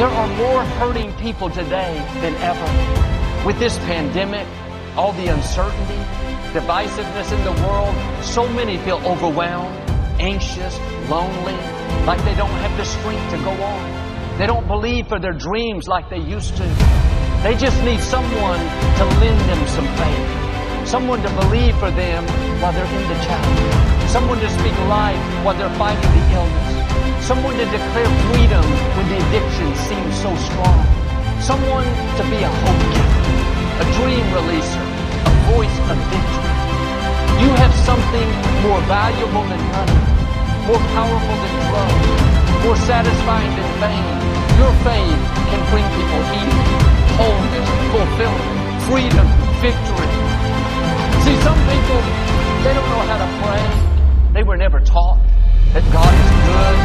There are more hurting people today than ever. With this pandemic, all the uncertainty, divisiveness in the world, so many feel overwhelmed, anxious, lonely, like they don't have the strength to go on. They don't believe for their dreams like they used to. They just need someone to lend them some faith. Someone to believe for them while they're in the challenge. Someone to speak life while they're fighting the illness. Someone to declare freedom when the addiction seems so strong. Someone to be a hope giver, a dream releaser, a voice of victory. You have something more valuable than money, more powerful than drugs, more satisfying than fame. Your faith can bring people healing, wholeness, fulfillment, freedom, victory. See, some people, they don't know how to pray. They were never taught that God is good,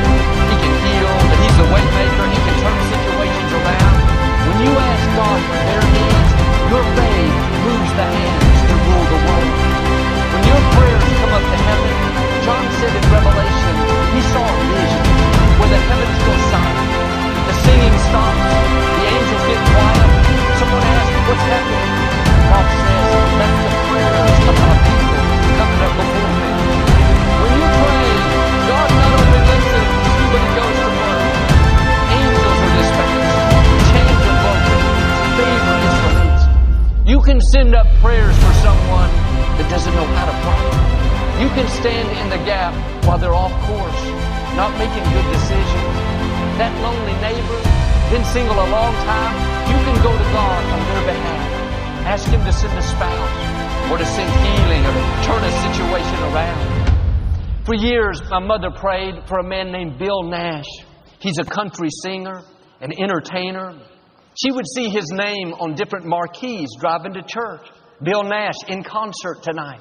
He can heal, that He's a way maker, He can turn situations around. When you ask God for their needs, your faith moves the hands to rule the world. When your prayers come up to heaven, John said in Revelation, he saw a vision where the heavens go silent, the singing stops, the angels get quiet. Someone asked, what's happening? God says, that's the prayers of our people coming up before me. When you pray, God not only listens, but He goes to work. Angels are dispatched, chains are broken, favor is released. You can send up prayers for someone that doesn't know how to pray. You can stand in the gap while they're off course, not making good decisions. That lonely neighbor, been single a long time, you can go to God on their behalf. Ask Him to send a spouse, or to send healing, or to turn a situation around. For years, my mother prayed for a man named Bill Nash. He's a country singer, an entertainer. She would see his name on different marquees driving to church. Bill Nash in concert tonight.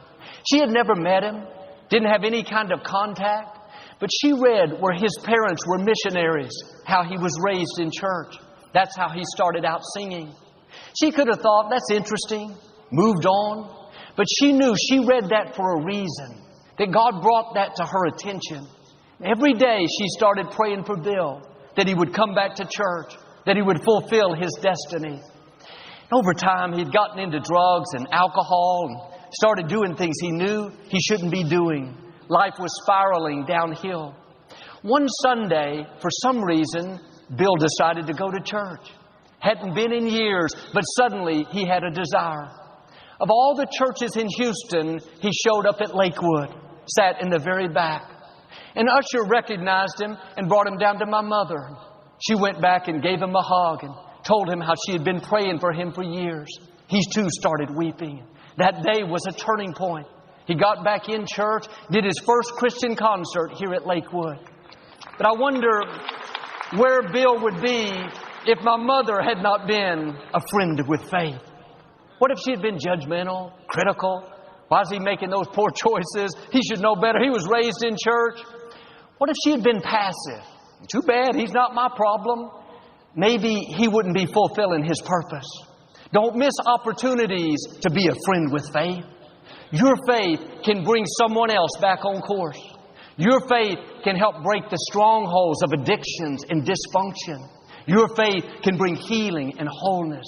She had never met him, didn't have any kind of contact, but she read where his parents were missionaries, how he was raised in church. That's how he started out singing. She could have thought, that's interesting, moved on. But she knew she read that for a reason, that God brought that to her attention. Every day she started praying for Bill, that he would come back to church, that he would fulfill his destiny. Over time, he'd gotten into drugs and alcohol and started doing things he knew he shouldn't be doing. Life was spiraling downhill. One Sunday, for some reason, Bill decided to go to church. Hadn't been in years, but suddenly he had a desire. Of all the churches in Houston, he showed up at Lakewood, sat in the very back. An usher recognized him and brought him down to my mother. She went back and gave him a hug and told him how she had been praying for him for years. He too started weeping. That day was a turning point. He got back in church, did his first Christian concert here at Lakewood. But I wonder where Bill would be if my mother had not been a friend with faith. What if she had been judgmental, critical? Why is he making those poor choices? He should know better. He was raised in church. What if she had been passive? Too bad, he's not my problem. Maybe he wouldn't be fulfilling his purpose. Don't miss opportunities to be a friend with faith. Your faith can bring someone else back on course. Your faith can help break the strongholds of addictions and dysfunction. Your faith can bring healing and wholeness.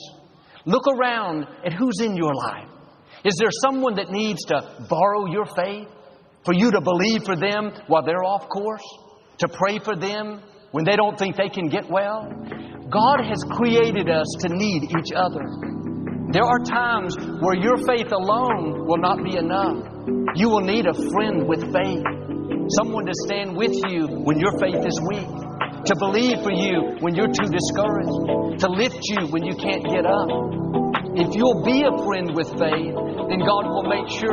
Look around at who's in your life. Is there someone that needs to borrow your faith? For you to believe for them while they're off course? To pray for them when they don't think they can get well? God has created us to need each other. There are times where your faith alone will not be enough. You will need a friend with faith. Someone to stand with you when your faith is weak. To believe for you when you're too discouraged. To lift you when you can't get up. If you'll be a friend with faith, then God will make sure